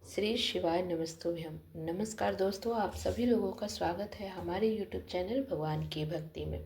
श्री शिवाय नमस्तुभ्यम। नमस्कार दोस्तों, आप सभी लोगों का स्वागत है हमारे यूट्यूब चैनल भगवान की भक्ति में।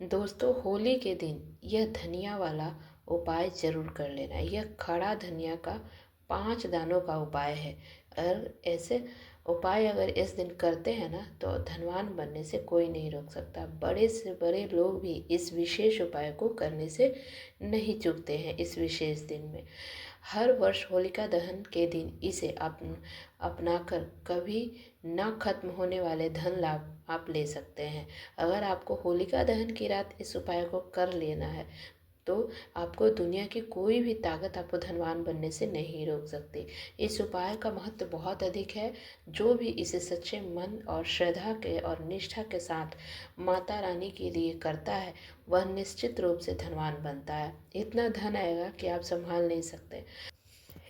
दोस्तों, होली के दिन यह धनिया वाला उपाय जरूर कर लेना। यह खड़ा धनिया का 5 दानों का उपाय है। और ऐसे उपाय अगर इस दिन करते हैं ना, तो धनवान बनने से कोई नहीं रोक सकता। बड़े से बड़े लोग भी इस विशेष उपाय को करने से नहीं चूकते हैं। इस विशेष दिन में हर वर्ष होलिका दहन के दिन इसे अपनाकर कभी न खत्म होने वाले धन लाभ आप ले सकते हैं। अगर आपको होलिका दहन की रात इस उपाय को कर लेना है, तो आपको दुनिया की कोई भी ताकत आपको धनवान बनने से नहीं रोक सकती। इस उपाय का महत्व बहुत अधिक है। जो भी इसे सच्चे मन और श्रद्धा के और निष्ठा के साथ माता रानी के लिए करता है, वह निश्चित रूप से धनवान बनता है। इतना धन आएगा कि आप संभाल नहीं सकते।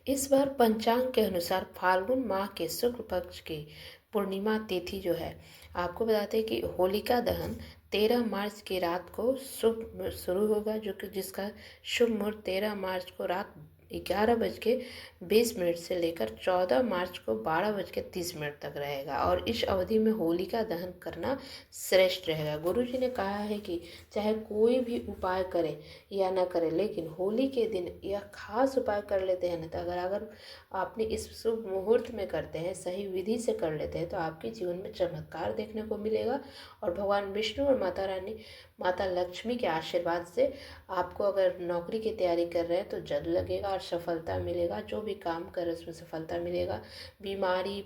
इस बार पंचांग के अनुसार फाल्गुन माह के शुक्ल पक्ष की पूर्णिमा तिथि जो है, आपको बताते हैं कि होलिका दहन 13 मार्च की रात को शुभ शुरू होगा, जो कि जिसका शुभ मुहूर्त 13 मार्च को रात 11:20 से लेकर 14 मार्च को 12:30 तक रहेगा। और इस अवधि में होलिका दहन करना श्रेष्ठ रहेगा। गुरु जी ने कहा है कि चाहे कोई भी उपाय करे या ना करे, लेकिन होली के दिन यह खास उपाय कर लेते हैं ना, तो अगर आपने इस शुभ मुहूर्त में करते हैं, सही विधि से कर लेते हैं, तो आपके जीवन में चमत्कार देखने को मिलेगा। और भगवान विष्णु और माता रानी, माता लक्ष्मी के आशीर्वाद से आपको, अगर नौकरी की तैयारी कर रहे हैं तो जल्द लगेगा और सफलता मिलेगा। जो भी काम कर रहे हैं उसमें सफलता मिलेगा। बीमारी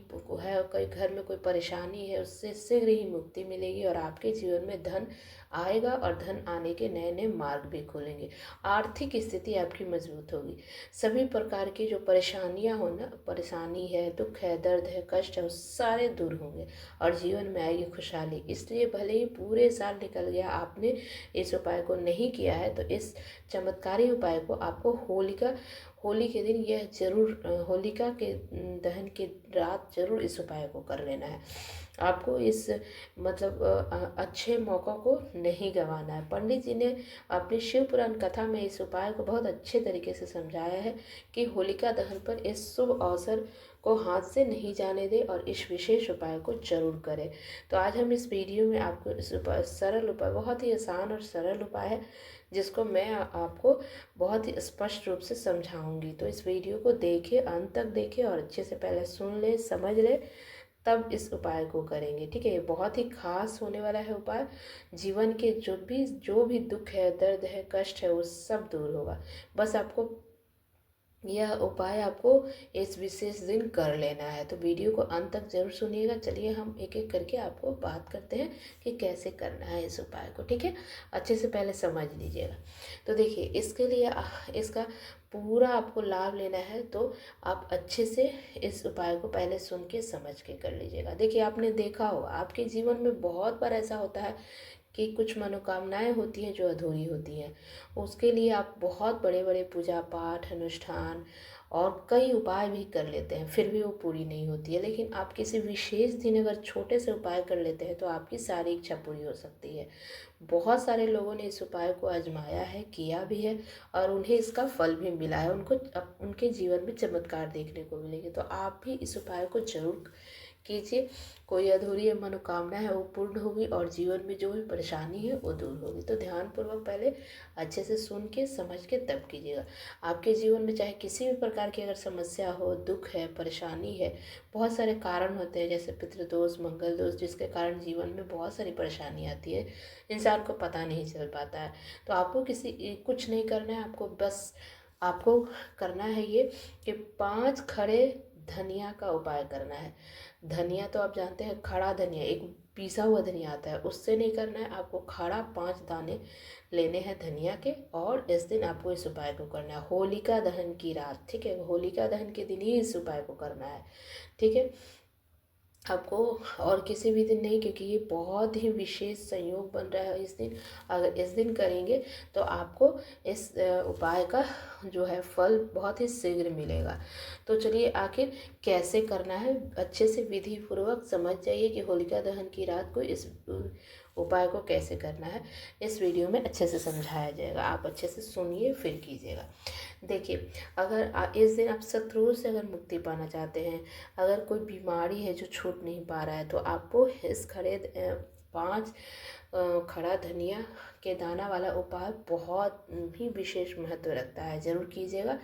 है, कोई घर में कोई परेशानी है, उससे शीघ्र ही मुक्ति मिलेगी। और आपके जीवन में धन आएगा और धन आने के नए नए मार्ग भी खुलेंगे। आर्थिक स्थिति आपकी मजबूत होगी। सभी प्रकार की जो परेशानियां हो ना, परेशानी है, दुख है, दर्द है, कष्ट है, वो सारे दूर होंगे और जीवन में आएगी खुशहाली। इसलिए भले ही पूरे साल निकल गया, आपने इस उपाय को नहीं किया है, तो इस चमत्कारी उपाय को आपको होली के दिन यह जरूर, होलिका के दहन की रात जरूर इस उपाय को कर लेना है। आपको इस मतलब अच्छे मौक़ों को नहीं गंवाना है। पंडित जी ने अपनी शिव पुराण कथा में इस उपाय को बहुत अच्छे तरीके से समझाया है कि होलिका दहन पर इस शुभ अवसर को हाथ से नहीं जाने दें और इस विशेष उपाय को जरूर करें। तो आज हम इस वीडियो में आपको इस उपाय, सरल उपाय, बहुत ही आसान और सरल उपाय है, जिसको मैं आपको बहुत ही स्पष्ट रूप से समझाऊंगी। तो इस वीडियो को देखिए, अंत तक देखिए और अच्छे से पहले सुन ले, समझ ले, तब इस उपाय को करेंगे। ठीक है, ये बहुत ही खास होने वाला है उपाय। जीवन के जो भी दुख है, दर्द है, कष्ट है, वो सब दूर होगा। बस आपको यह उपाय आपको इस विशेष दिन कर लेना है। तो वीडियो को अंत तक जरूर सुनिएगा। चलिए हम एक एक करके आपको बात करते हैं कि कैसे करना है इस उपाय को। ठीक है, अच्छे से पहले समझ लीजिएगा। तो देखिए, इसके लिए इसका पूरा आपको लाभ लेना है, तो आप अच्छे से इस उपाय को पहले सुन के समझ के कर लीजिएगा। देखिए, आपने देखा होगा आपके जीवन में बहुत बार ऐसा होता है कि कुछ मनोकामनाएं होती हैं जो अधूरी होती हैं। उसके लिए आप बहुत बड़े बड़े पूजा पाठ, अनुष्ठान और कई उपाय भी कर लेते हैं, फिर भी वो पूरी नहीं होती है। लेकिन आप किसी विशेष दिन अगर छोटे से उपाय कर लेते हैं, तो आपकी सारी इच्छा पूरी हो सकती है। बहुत सारे लोगों ने इस उपाय को आजमाया है, किया भी है, और उन्हें इसका फल भी मिला है। उनको उनके जीवन में चमत्कार देखने को मिलेंगे। तो आप भी इस उपाय को जरूर कीजिए। कोई अधूरी मनोकामना है वो पूर्ण होगी और जीवन में जो भी परेशानी है वो दूर होगी। तो ध्यानपूर्वक पहले अच्छे से सुन के समझ के तब कीजिएगा। आपके जीवन में चाहे किसी भी प्रकार की अगर समस्या हो, दुख है, परेशानी है, बहुत सारे कारण होते हैं, जैसे पितृदोष, मंगल दोष, जिसके कारण जीवन में बहुत सारी परेशानी आती है, इंसान को पता नहीं चल पाता है। तो आपको कुछ नहीं करना है, आपको करना है ये कि 5 खड़े धनिया का उपाय करना है। धनिया तो आप जानते हैं, खड़ा धनिया, एक पिसा हुआ धनिया आता है, उससे नहीं करना है। आपको खड़ा 5 दाने लेने हैं धनिया के, और इस दिन आपको इस उपाय को करना है होलिका दहन की रात। ठीक है, होलिका दहन के दिन ही इस उपाय को करना है। ठीक है, आपको और किसी भी दिन नहीं, क्योंकि ये बहुत ही विशेष संयोग बन रहा है इस दिन। अगर इस दिन करेंगे तो आपको इस उपाय का जो है फल बहुत ही शीघ्र मिलेगा। तो चलिए, आखिर कैसे करना है अच्छे से विधि पूर्वक समझ जाइए कि होलिका दहन की रात को इस उपाय को कैसे करना है इस वीडियो में अच्छे से समझाया जाएगा। आप अच्छे से सुनिए फिर कीजिएगा। देखिए, अगर इस दिन आप शत्रुओं से अगर मुक्ति पाना चाहते हैं, अगर कोई बीमारी है जो छूट नहीं पा रहा है, तो आपको इस 5 खड़ा धनिया के दाना वाला उपाय बहुत ही विशेष महत्व रखता है, ज़रूर कीजिएगा।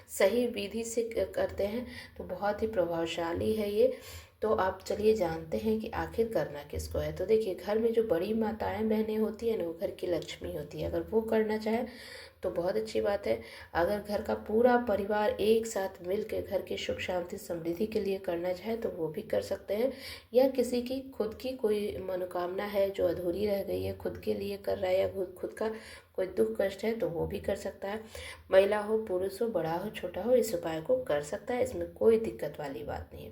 सही विधि से करते हैं तो बहुत ही प्रभावशाली है ये। तो आप चलिए जानते हैं कि आखिर करना किसको है। तो देखिए, घर में जो बड़ी माताएं बहनें होती हैं ना, वो घर की लक्ष्मी होती है। अगर वो करना चाहे तो बहुत अच्छी बात है। अगर घर का पूरा परिवार एक साथ मिलकर घर की सुख शांति समृद्धि के लिए करना चाहे तो वो भी कर सकते हैं, या किसी की खुद की कोई मनोकामना है जो अधूरी रह गई है, खुद के लिए कर रहा है, या खुद का कोई दुख कष्ट है तो वो भी कर सकता है। महिला हो पुरुष हो, बड़ा हो छोटा हो, इस उपाय को कर सकता है, इसमें कोई दिक्कत वाली बात नहीं है।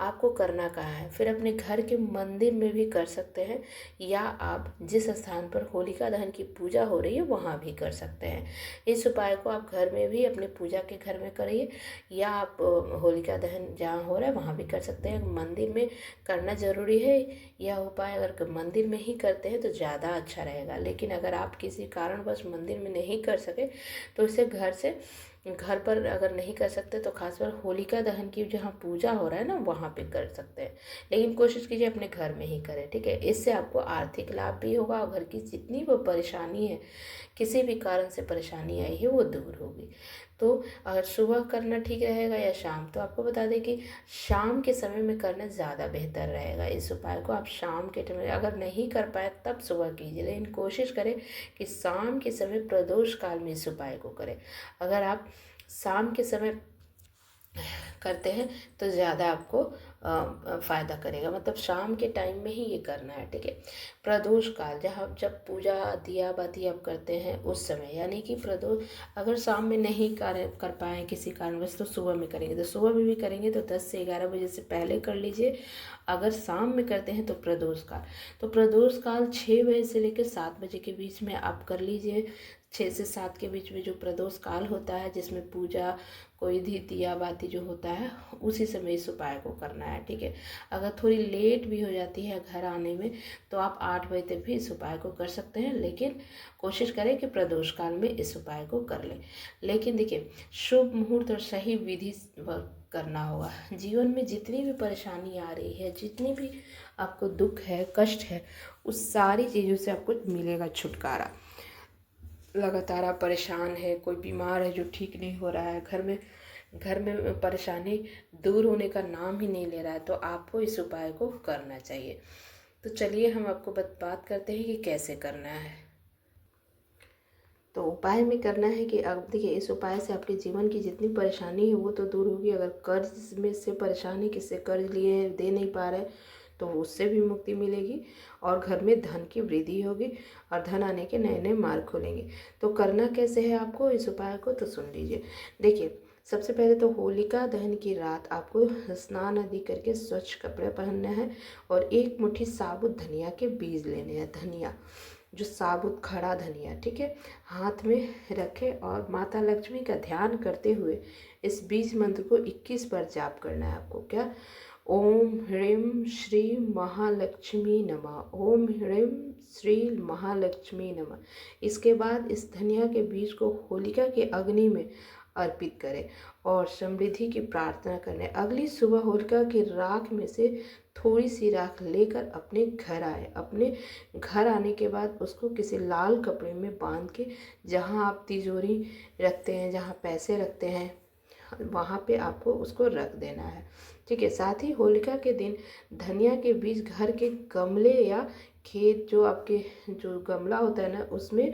आपको करना कहाँ है, फिर अपने घर के मंदिर में भी कर सकते हैं, या आप जिस स्थान पर होलिका दहन की पूजा हो रही है वहाँ भी कर सकते हैं। इस उपाय को आप घर में भी अपने पूजा के घर में करिए, या आप होलिका दहन जहाँ हो रहा है वहाँ भी कर सकते हैं। मंदिर में करना ज़रूरी है यह उपाय, अगर मंदिर में ही करते हैं तो ज़्यादा अच्छा रहेगा। लेकिन अगर आप किसी कारणवश मंदिर में नहीं कर सके तो इसे घर पर अगर नहीं कर सकते तो खासकर होलिका दहन की जहाँ पूजा हो रहा है ना वहाँ पे कर सकते हैं। लेकिन कोशिश कीजिए अपने घर में ही करें, ठीक है। इससे आपको आर्थिक लाभ भी होगा और घर की जितनी वो परेशानी है, किसी भी कारण से परेशानी आई है, वो दूर होगी। तो अगर सुबह करना ठीक रहेगा या शाम, तो आपको बता दें कि शाम के समय में करना ज़्यादा बेहतर रहेगा। इस उपाय को आप शाम के टाइम, अगर नहीं कर पाए तब सुबह कीजिए, लेकिन कोशिश करें कि शाम के समय प्रदोष काल में इस उपाय को करें। अगर आप शाम के समय करते हैं तो ज़्यादा आपको फ़ायदा करेगा, मतलब शाम के टाइम में ही ये करना है, ठीक है। प्रदोष काल, जब पूजा दिया बाती आप करते हैं उस समय, यानी कि प्रदोष, अगर शाम में नहीं कर पाएँ किसी कारणवश तो सुबह में करेंगे, तो सुबह में भी करेंगे तो 10 से 11 बजे से पहले कर लीजिए। अगर शाम में करते हैं तो प्रदोष काल 6 बजे से लेकर 7 बजे के बीच में आप कर लीजिए। 6 से 7 के बीच में जो प्रदोष काल होता है, जिसमें पूजा कोई भी दिया बाती जो होता है, उसी समय इस उपाय को करना है, ठीक है। अगर थोड़ी लेट भी हो जाती है घर आने में तो आप 8 बजे तक भी इस उपाय को कर सकते हैं, लेकिन कोशिश करें कि प्रदोष काल में इस उपाय को कर लें। लेकिन देखिए, शुभ मुहूर्त और सही विधि करना होगा। जीवन में जितनी भी परेशानी आ रही है, जितनी भी आपको दुख है, कष्ट है, उस सारी चीज़ों से आपको मिलेगा छुटकारा। लगातार आप परेशान है, कोई बीमार है जो ठीक नहीं हो रहा है, घर में परेशानी दूर होने का नाम ही नहीं ले रहा है, तो आपको इस उपाय को करना चाहिए। तो चलिए हम आपको बात करते हैं कि कैसे करना है। तो उपाय में करना है कि अब देखिए, इस उपाय से आपके जीवन की जितनी परेशानी है वो तो दूर होगी। अगर कर्ज में से परेशानी, किससे कर्ज लिए दे नहीं पा रहे तो उससे भी मुक्ति मिलेगी, और घर में धन की वृद्धि होगी और धन आने के नए नए मार्ग खुलेंगे। तो करना कैसे है आपको इस उपाय को, तो सुन लीजिए। देखिए, सबसे पहले तो होलिका दहन की रात आपको स्नान आदि करके स्वच्छ कपड़े पहनना है, और 1 मुट्ठी साबुत धनिया के बीज लेने हैं। धनिया जो साबुत खड़ा धनिया, ठीक है, हाथ में रखें और माता लक्ष्मी का ध्यान करते हुए इस बीज मंत्र को 21 बार जाप करना है आपको। क्या? ओम ह्रीं श्री महालक्ष्मी नमः, ओम ह्रीं श्री महालक्ष्मी नमः। इसके बाद इस धनिया के बीज को होलिका के अग्नि में अर्पित करें और समृद्धि की प्रार्थना करें। अगली सुबह होलिका की राख में से थोड़ी सी राख लेकर अपने घर आए। अपने घर आने के बाद उसको किसी लाल कपड़े में बांध के, जहाँ आप तिजोरी रखते हैं, जहाँ पैसे रखते हैं, वहाँ पे आपको उसको रख देना है, ठीक है। साथ ही होलिका के दिन धनिया के बीज घर के गमले या खेत, जो आपके जो गमला होता है ना, उसमें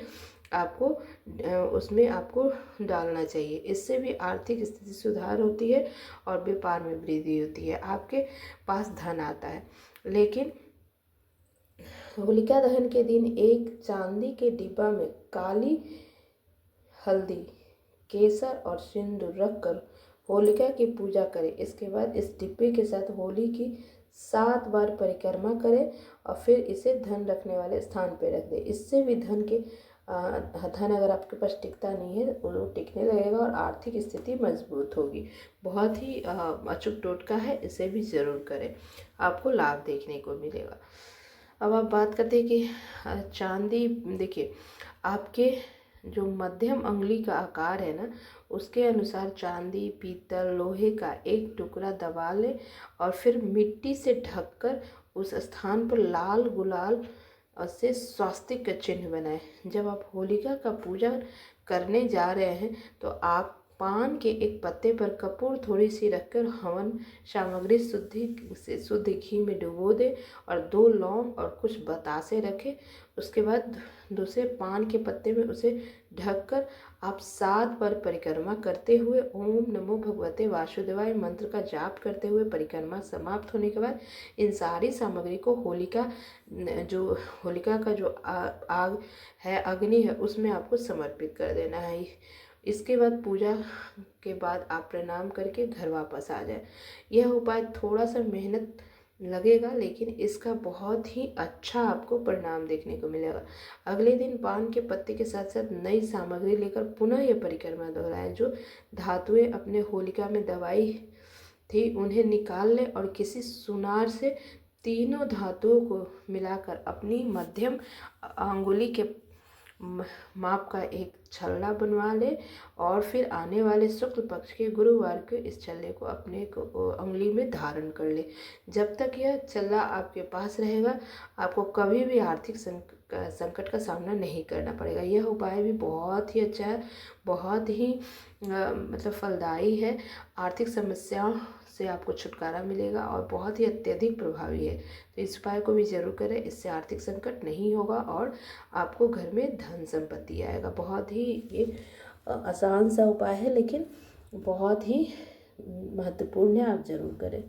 आपको डालना चाहिए। इससे भी आर्थिक स्थिति सुधार होती है और व्यापार में वृद्धि होती है, आपके पास धन आता है। लेकिन होलिका दहन के दिन एक चांदी के डिब्बा में काली हल्दी, केसर और सिंदूर रखकर होलिका की पूजा करें। इसके बाद इस डिब्बे के साथ होली की 7 बार परिक्रमा करें और फिर इसे धन रखने वाले स्थान पर रख दें। इससे भी धन अगर आपके पास टिकता नहीं है वो टिकने लगेगा और आर्थिक स्थिति मजबूत होगी। बहुत ही अचूक टोटका है, इसे भी ज़रूर करें, आपको लाभ देखने को मिलेगा। अब आप बात करते हैं कि चांदी, देखिए आपके जो मध्यम अंगुली का आकार है ना, उसके अनुसार चांदी, पीतल, लोहे का एक टुकड़ा दबा लें और फिर मिट्टी से ढककर उस स्थान पर लाल गुलाल से स्वास्तिक का चिन्ह बनाएं। जब आप होलिका का पूजा करने जा रहे हैं तो आप पान के एक पत्ते पर कपूर थोड़ी सी रखकर हवन सामग्री शुद्ध घी में डुबो दें और 2 लौंग और कुछ बतासे रखें। उसके बाद दूसरे पान के पत्ते में उसे ढककर आप 7 बार परिक्रमा करते हुए ओम नमो भगवते वासुदेवाय मंत्र का जाप करते हुए परिक्रमा समाप्त होने के बाद इन सारी सामग्री को होलिका का जो आग है, अग्नि है, उसमें आपको समर्पित कर देना है। इसके बाद पूजा के बाद आप प्रणाम करके घर वापस आ जाए। यह उपाय थोड़ा सा मेहनत लगेगा, लेकिन इसका बहुत ही अच्छा आपको परिणाम देखने को मिलेगा। अगले दिन पान के पत्ते के साथ साथ नई सामग्री लेकर पुनः यह परिक्रमा दोहराएं। जो धातुएं अपने होलिका में दबाई थी उन्हें निकाल लें और किसी सुनार से तीनों धातुओं को मिलाकर अपनी मध्यम अंगुली के माप का एक छल्ला बनवा ले और फिर आने वाले शुक्ल पक्ष के गुरुवार को इस छल्ले को अपने उंगली में धारण कर ले। जब तक यह छल्ला आपके पास रहेगा आपको कभी भी आर्थिक संकट का सामना नहीं करना पड़ेगा। यह उपाय भी बहुत ही अच्छा है, बहुत ही मतलब फलदायी है। आर्थिक समस्याओं से आपको छुटकारा मिलेगा और बहुत ही अत्यधिक प्रभावी है। तो इस उपाय को भी ज़रूर करें, इससे आर्थिक संकट नहीं होगा और आपको घर में धन संपत्ति आएगा। बहुत ही ये आसान सा उपाय है, लेकिन बहुत ही महत्वपूर्ण है, आप ज़रूर करें।